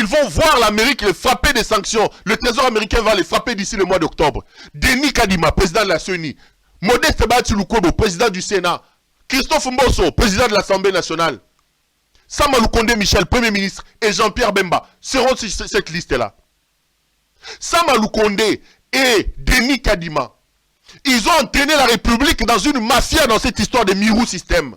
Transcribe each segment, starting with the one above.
Ils vont voir l'Amérique les frapper des sanctions. Le Trésor américain va les frapper d'ici le mois d'octobre. Denis Kadima, président de la CENI. Modeste Batsulukwebo, président du Sénat. Christophe Mbosso, président de l'Assemblée nationale. Sama Lukonde Michel, Premier ministre, et Jean-Pierre Bemba seront sur cette liste-là. Sama Lukonde et Denis Kadima, ils ont entraîné la République dans une mafia dans cette histoire de Mirou System.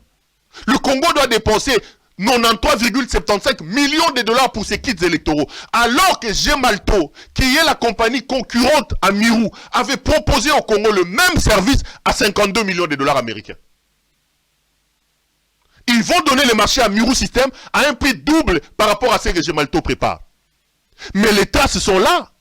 Le Congo doit dépenser 93,75 millions de dollars pour ses kits électoraux. Alors que Gemalto, qui est la compagnie concurrente à Mirou, avait proposé au Congo le même service à 52 millions de dollars américains. Ils vont donner le marché à Mirou System à un prix double par rapport à ce que Gemalto prépare. Mais les traces sont là.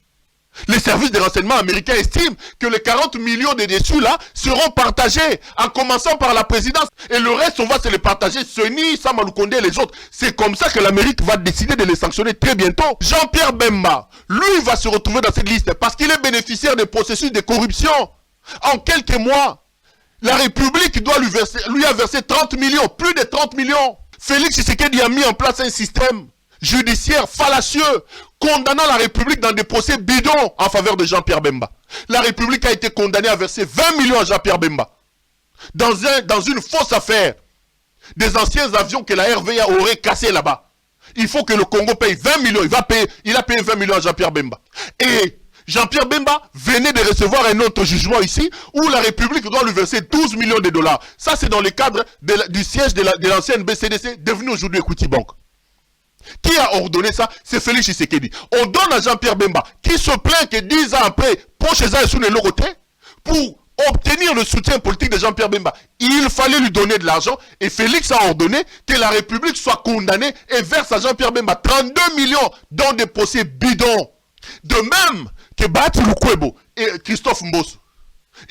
Les services de renseignement américains estiment que les 40 millions de déçus là seront partagés, en commençant par la présidence. Et le reste, on va se les partager, Seni, Sama Lukonde et les autres. C'est comme ça que l'Amérique va décider de les sanctionner très bientôt. Jean-Pierre Bemba, lui, va se retrouver dans cette liste parce qu'il est bénéficiaire des processus de corruption. En quelques mois, la République doit lui a versé 30 millions, plus de 30 millions. Félix Tshisekedi a mis en place un système judiciaire fallacieux, condamnant la République dans des procès bidons en faveur de Jean-Pierre Bemba. La République a été condamnée à verser 20 millions à Jean-Pierre Bemba. Dans une fausse affaire. Des anciens avions que la RVA aurait cassés là-bas. Il faut que le Congo paye 20 millions. Il a payé 20 millions à Jean-Pierre Bemba. Et Jean-Pierre Bemba venait de recevoir un autre jugement ici où la République doit lui verser 12 millions de dollars. Ça, c'est dans le cadre du siège de l'ancienne BCDC, devenu aujourd'hui Equity Bank. Qui a ordonné ça? C'est Félix Tshisekedi. On donne à Jean-Pierre Bemba, qui se plaint que 10 ans après, Pocheza est sous le logoté, pour obtenir le soutien politique de Jean-Pierre Bemba. Il fallait lui donner de l'argent et Félix a ordonné que la République soit condamnée et verse à Jean-Pierre Bemba 32 millions dans des procès bidons. De même que Batsulukwebo et Christophe Mbosso.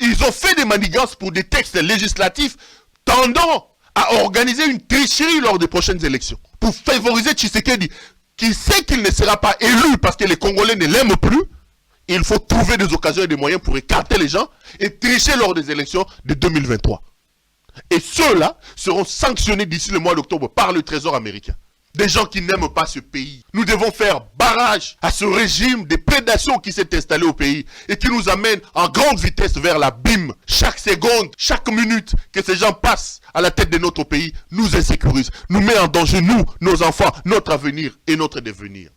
Ils ont fait des manigances pour des textes législatifs tendant à organiser une tricherie lors des prochaines élections. Pour favoriser Tshisekedi, qui sait qu'il ne sera pas élu parce que les Congolais ne l'aiment plus, il faut trouver des occasions et des moyens pour écarter les gens et tricher lors des élections de 2023. Et ceux-là seront sanctionnés d'ici le mois d'octobre par le Trésor américain. Des gens qui n'aiment pas ce pays. Nous devons faire barrage à ce régime de prédation qui s'est installé au pays et qui nous amène en grande vitesse vers l'abîme. Chaque seconde, chaque minute que ces gens passent à la tête de notre pays nous insécurise, nous met en danger, nous, nos enfants, notre avenir et notre devenir.